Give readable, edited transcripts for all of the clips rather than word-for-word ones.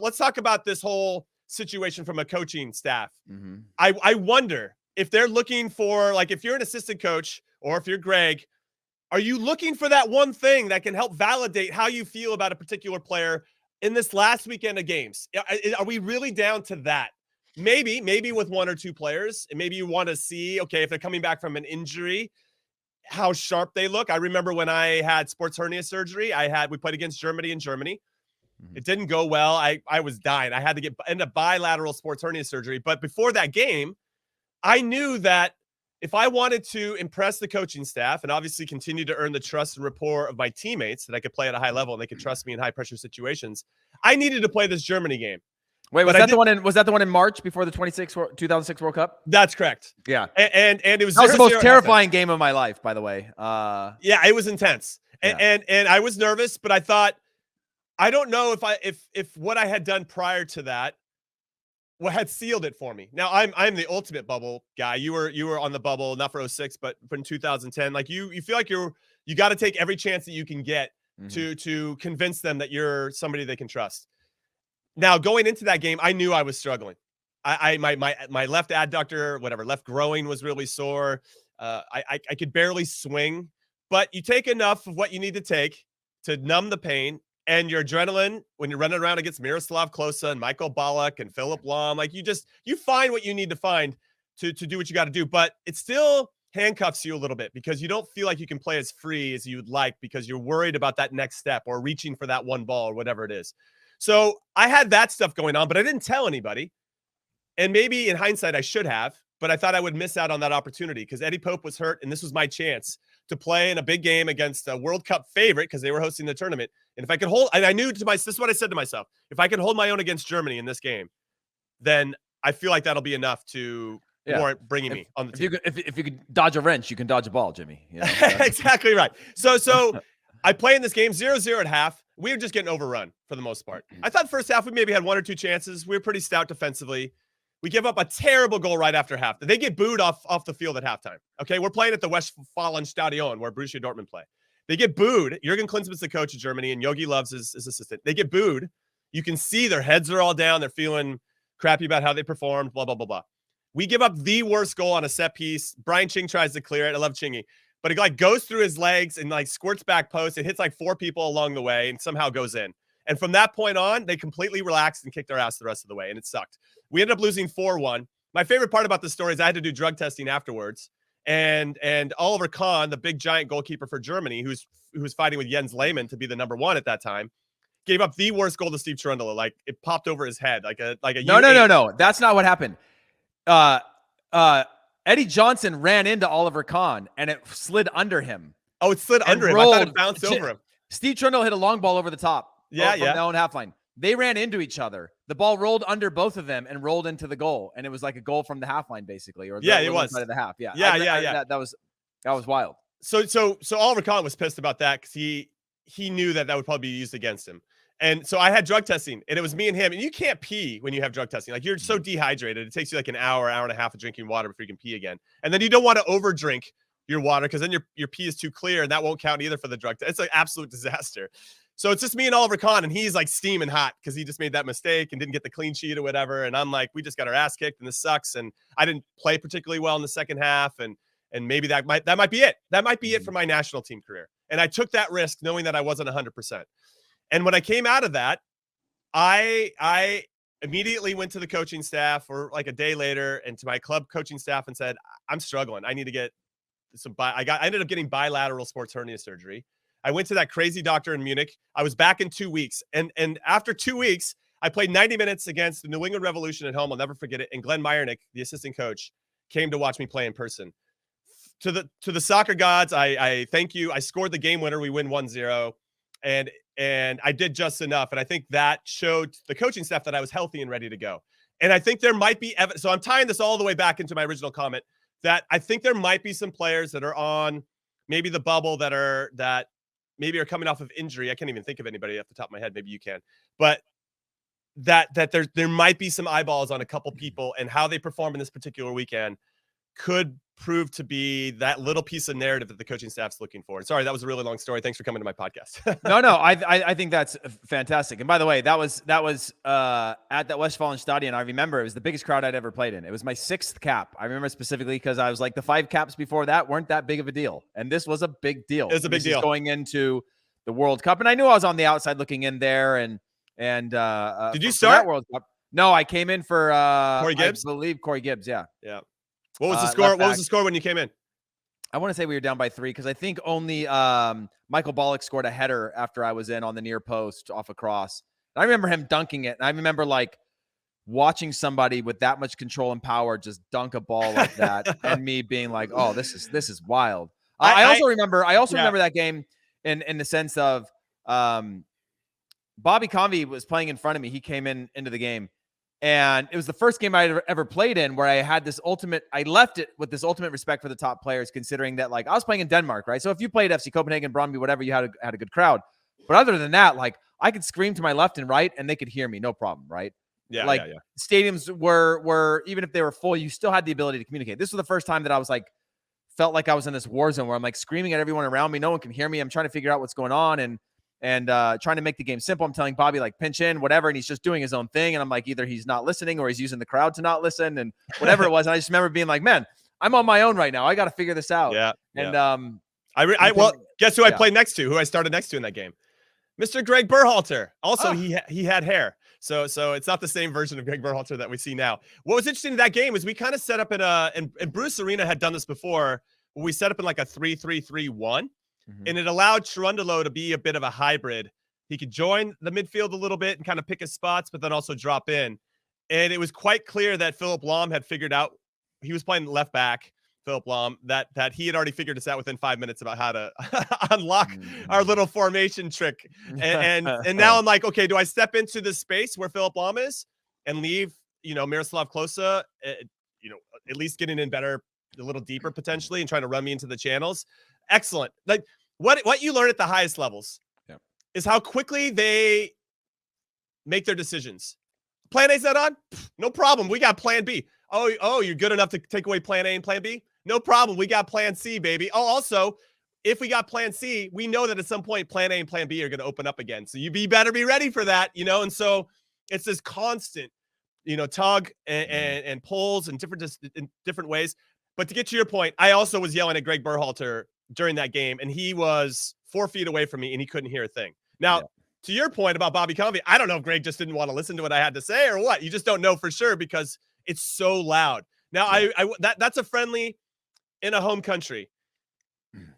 let's talk about this whole situation from a coaching staff. Mm-hmm. I wonder if they're looking for, like, if you're an assistant coach or if you're Greg, are you looking for that one thing that can help validate how you feel about a particular player in this last weekend of games? Are we really down to that? Maybe with one or two players, and maybe you want to see, okay, if they're coming back from an injury, how sharp they look. I remember when I had sports hernia surgery, we played against Germany in Germany. It didn't go well. I was dying. I had to end up bilateral sports hernia surgery. But before that game, I knew that if I wanted to impress the coaching staff and obviously continue to earn the trust and rapport of my teammates, that I could play at a high level and they could trust me in high pressure situations, I needed to play this Germany game. Wait, was that the one in March before the 2006 World Cup? That's correct. Yeah. And it was the most terrifying game of my life, by the way. Yeah, it was intense. And I was nervous, but I thought, I don't know if what I had done prior to that had sealed it for me. Now I'm the ultimate bubble guy. You were on the bubble, not for 06, but in 2010. Like you feel like you got to take every chance that you can get to convince them that you're somebody they can trust. Now going into that game, I knew I was struggling. My left adductor, whatever, left groin was really sore. I could barely swing, but you take enough of what you need to take to numb the pain. And your adrenaline, when you're running around against Miroslav Klose and Michael Ballack and Philip Lahm, like you find what you need to find to do what you got to do. But it still handcuffs you a little bit because you don't feel like you can play as free as you would like because you're worried about that next step or reaching for that one ball or whatever it is. So I had that stuff going on, but I didn't tell anybody. And maybe in hindsight, I should have, but I thought I would miss out on that opportunity because Eddie Pope was hurt, and this was my chance to play in a big game against a World Cup favorite because they were hosting the tournament. And if I could hold, and I knew this is what I said to myself, if I could hold my own against Germany in this game, then I feel like that'll be enough to warrant bringing me on the team. If you could dodge a wrench, you can dodge a ball, Jimmy. You know? Exactly right. So I play in this game 0-0 at half. We were just getting overrun for the most part. I thought first half we maybe had one or two chances. We were pretty stout defensively. We give up a terrible goal right after half. They get booed off the field at halftime. Okay, we're playing at the Westfalenstadion where Borussia Dortmund play. They get booed. Jurgen Klinsmann's the coach of Germany, and Yogi Love's his assistant. They get booed. You can see their heads are all down. They're feeling crappy about how they performed, blah, blah, blah, blah. We give up the worst goal on a set piece. Brian Ching tries to clear it. I love Chingy. But it like goes through his legs and like squirts back post. It hits like 4 people along the way and somehow goes in. And from that point on, they completely relaxed and kicked our ass the rest of the way, and it sucked. We ended up losing 4-1. My favorite part about the story is I had to do drug testing afterwards. And Oliver Kahn, the big giant goalkeeper for Germany, who was fighting with Jens Lehmann to be the number 1 at that time, gave up the worst goal to Steve Cherundolo. Like it popped over his head, like a No. That's not what happened. Eddie Johnson ran into Oliver Kahn and it slid under him. Oh, it slid under him. I thought it bounced over him. Steve Cherundolo hit a long ball over the top. From their own half line. They ran into each other. The ball rolled under both of them and rolled into the goal, and it was like a goal from the half line, basically, or it was side of the half. Yeah. That was wild. So Oliver Kahn was pissed about that because he knew that would probably be used against him. And so I had drug testing, and it was me and him. And you can't pee when you have drug testing. Like you're so dehydrated, it takes you like an hour and a half of drinking water before you can pee again. And then you don't want to over drink your water because then your pee is too clear, and that won't count either for the drug test. It's an absolute disaster. So it's just me and Oliver Kahn, and he's like steaming hot because he just made that mistake and didn't get the clean sheet or whatever. And I'm like, we just got our ass kicked, and this sucks. And I didn't play particularly well in the second half, and maybe that might be it. That might be it for my national team career. And I took that risk knowing that I wasn't 100%. And when I came out of that, I immediately went to the coaching staff or like a day later and to my club coaching staff and said, I'm struggling. I need to get I ended up getting bilateral sports hernia surgery. I went to that crazy doctor in Munich. I was back in 2 weeks. And after 2 weeks, I played 90 minutes against the New England Revolution at home. I'll never forget it. And Glenn Meyernick, the assistant coach, came to watch me play in person. To the soccer gods, I thank you. I scored the game winner. We win 1-0. And I did just enough. And I think that showed the coaching staff that I was healthy and ready to go. And I think there might be evidence. So I'm tying this all the way back into my original comment that I think there might be some players that are on maybe the bubble that maybe are coming off of injury. I can't even think of anybody off the top of my head. Maybe you can, but that there might be some eyeballs on a couple people, and how they perform in this particular weekend could proved to be that little piece of narrative that the coaching staff's looking for. And sorry, that was a really long story. Thanks for coming to my podcast. No, I think that's fantastic. And by the way, that was at that Westfalen Stadion. I remember it was the biggest crowd I'd ever played in. It was my 6th cap. I remember specifically because I was like, the 5 caps before that weren't that big of a deal, and this was a big deal. It was a big deal going into the World Cup, and I knew I was on the outside looking in there. And did you start that World Cup? No, I came in for Corey Gibbs. I believe Corey Gibbs. Yeah. What was the score? What was the score when you came in? I want to say we were down by 3 because I think only Michael Ballack scored a header after I was in on the near post off a cross. And I remember him dunking it. And I remember like watching somebody with that much control and power just dunk a ball like that, and me being like, "Oh, this is wild." I also remember that game in the sense of Bobby Convey was playing in front of me. He came into the game. And it was the first game I had ever played in where I had I left it with this ultimate respect for the top players, considering that like I was playing in Denmark, right? So if you played FC Copenhagen, Brøndby, whatever, you had a good crowd. But other than that, like I could scream to my left and right and they could hear me, no problem, right? Yeah. Stadiums were even if they were full, you still had the ability to communicate. This was the first time that I was like, felt like I was in this war zone where I'm like screaming at everyone around me. No one can hear me. I'm trying to figure out what's going on and trying to make the game simple. I'm telling Bobby like pinch in, whatever, and he's just doing his own thing. And I'm like, either he's not listening or he's using the crowd to not listen and whatever it was. And I just remember being like, man, I'm on my own right now. I got to figure this out. Yeah. And well, guess who I played next to? Who I started next to in that game? Mr. Greg Berhalter. Also, he had hair. So it's not the same version of Greg Berhalter that we see now. What was interesting in that game is we kind of set up and Bruce Arena had done this before. We set up in like a 3-3-3-1. And it allowed Cherundolo to be a bit of a hybrid. He could join the midfield a little bit and kind of pick his spots, but then also drop in. And it was quite clear that Philip Lahm had figured out, he was playing left back, Philip Lahm, that he had already figured this out within 5 minutes about how to unlock our little formation trick. And now I'm like, okay, do I step into the space where Philip Lahm is and leave, Miroslav Klose, at least getting in better, a little deeper potentially and trying to run me into the channels? Excellent. Like what you learn at the highest levels is how quickly they make their decisions. Plan A's not on? No problem. We got plan B. Oh, you're good enough to take away plan A and plan B? No problem. We got plan C, baby. Oh, also, if we got plan C, we know that at some point plan A and plan B are going to open up again. So you better be ready for that, And so it's this constant, tug and pulls in different ways. But to get to your point, I also was yelling at Greg Berhalter during that game, and he was 4 feet away from me, and he couldn't hear a thing. Now, to your point about Bobby Convey, I don't know if Greg just didn't want to listen to what I had to say or what. You just don't know for sure because it's so loud. Now, that's a friendly in a home country.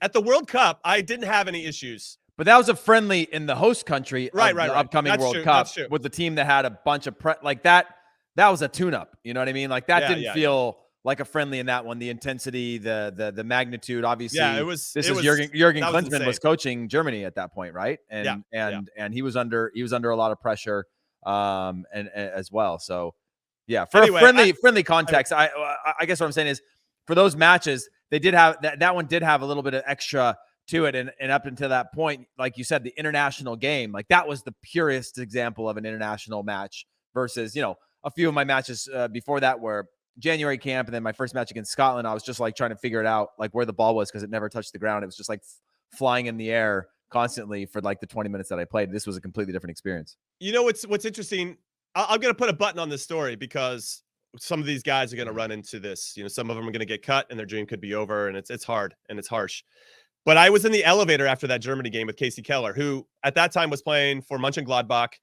At the World Cup, I didn't have any issues. But that was a friendly in the host country right. Upcoming that's World true, Cup with the team that had a bunch of like that. That was a tune-up. You know what I mean? Like that didn't feel like a friendly in that one. The intensity, the magnitude, obviously. Yeah, it was. Jurgen Klinsmann was coaching Germany at that point, right? And he was under a lot of pressure, and as well. So, yeah, for a friendly context, I guess what I'm saying is for those matches, they did have that one did have a little bit of extra to it, and up until that point, like you said, the international game, like that was the purest example of an international match versus a few of my matches before that were January camp, and then my first match against Scotland, I was just like trying to figure it out, like where the ball was, because it never touched the ground. It was just like flying in the air constantly for like the 20 minutes that I played. This was a completely different experience. What's interesting? I'm going to put a button on this story because some of these guys are going to run into this. Some of them are going to get cut, and their dream could be over, and it's hard and it's harsh. But I was in the elevator after that Germany game with Casey Keller, who at that time was playing for Mönchengladbach,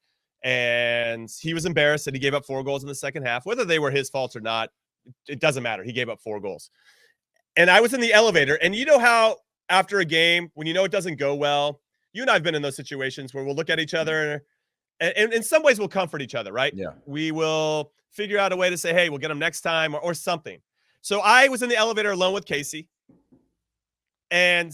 and he was embarrassed that he gave up 4 goals in the second half. Whether they were his fault or not, it doesn't matter. He gave up 4 goals. And I was in the elevator, and how after a game, when it doesn't go well, you and I have been in those situations where we'll look at each other, and in some ways we'll comfort each other, right? Yeah. We will figure out a way to say, hey, we'll get him next time or something. So I was in the elevator alone with Casey, and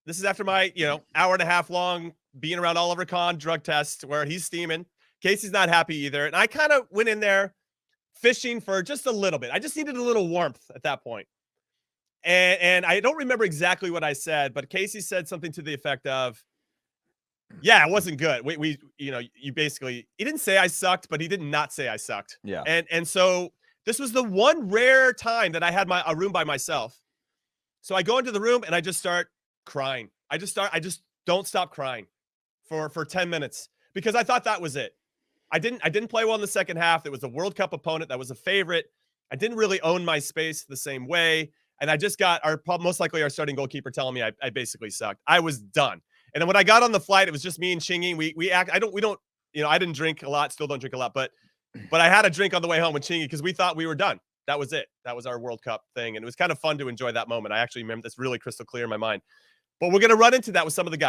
this is after my, hour and a half long being around Oliver Kahn drug test where he's steaming. Casey's not happy either. And I kind of went in there fishing for just a little bit. I just needed a little warmth at that point. And I don't remember exactly what I said, but Casey said something to the effect of, yeah, it wasn't good. You basically, he didn't say I sucked, but he did not say I sucked. Yeah. And so this was the one rare time that I had a room by myself. So I go into the room and I just start crying. I just don't stop crying for 10 minutes because I thought that was it. I didn't play well in the second half. It was a World Cup opponent that was a favorite. I didn't really own my space the same way. And I just got most likely our starting goalkeeper telling me I basically sucked. I was done. And then when I got on the flight, it was just me and Chingy. I didn't drink a lot, still don't drink a lot, but I had a drink on the way home with Chingy because we thought we were done. That was it. That was our World Cup thing. And it was kind of fun to enjoy that moment. I actually remember this really crystal clear in my mind. But we're going to run into that with some of the guys.